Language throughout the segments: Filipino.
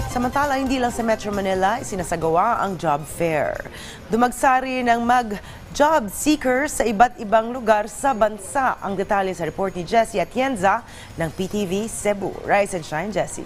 Samantala, hindi lang sa Metro Manila isinasagawa ang job fair. Dumagsa rin ang mag-job seekers sa iba't ibang lugar sa bansa. Ang detalye sa report ni Jessie Atienza ng PTV Cebu. Rise and shine, Jessie.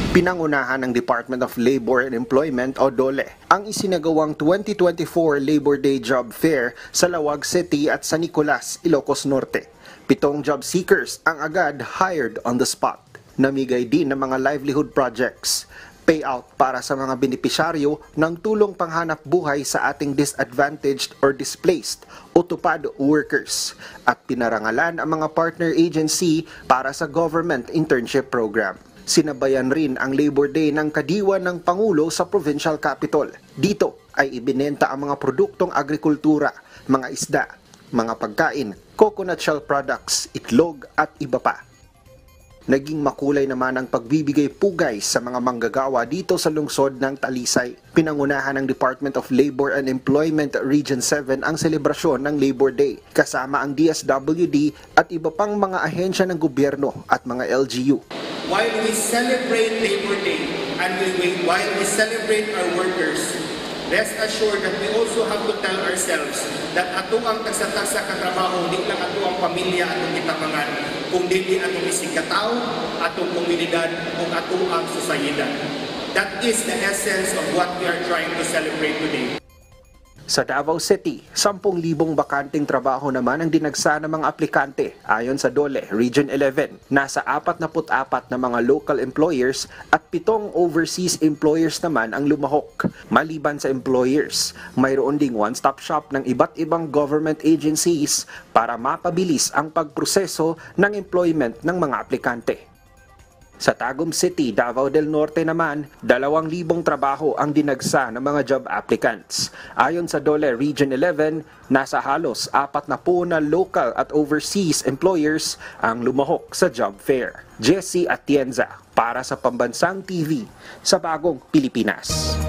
Pinangunahan ng Department of Labor and Employment o DOLE ang isinagawang 2024 Labor Day Job Fair sa Lawag City at San Nicolas, Ilocos Norte. 7 job seekers ang agad hired on the spot. Namigay din ng mga livelihood projects, payout para sa mga benepisyaryo ng tulong panghanap buhay sa ating disadvantaged or displaced o tupad workers, at pinarangalan ang mga partner agency para sa government internship program. Sinabayan rin ang Labor Day ng kadiwa ng Pangulo sa Provincial Capital. Dito ay ibinenta ang mga produktong agrikultura, mga isda, mga pagkain, coconut shell products, itlog at iba pa. Naging makulay naman ang pagbibigay pugay sa mga manggagawa dito sa lungsod ng Talisay. Pinangunahan ng Department of Labor and Employment Region 7 ang selebrasyon ng Labor Day, kasama ang DSWD at iba pang mga ahensya ng gobyerno at mga LGU. While we celebrate Labor Day and while we celebrate our workers, rest assured that we also have to tell ourselves that ato ang tagsatagsa katrabaho, di lang ato ang pamilya atong gitamangan, kung dili atong isig katao, atong komunidad, kung ato ang sosyedad. That is the essence of what we are trying to celebrate today. Sa Davao City, 10,000 bakanteng trabaho naman ang dinagsa ng mga aplikante. Ayon sa DOLE, Region 11, nasa 44 na mga local employers at 7 overseas employers naman ang lumahok. Maliban sa employers, mayroon ding one-stop shop ng iba't ibang government agencies para mapabilis ang pagproseso ng employment ng mga aplikante. Sa Tagum City, Davao del Norte naman, 2,000 trabaho ang dinagsa ng mga job applicants. Ayon sa DOLE Region 11, nasa halos 40 na local at overseas employers ang lumahok sa job fair. Jessie Atienza para sa Pambansang TV sa Bagong Pilipinas.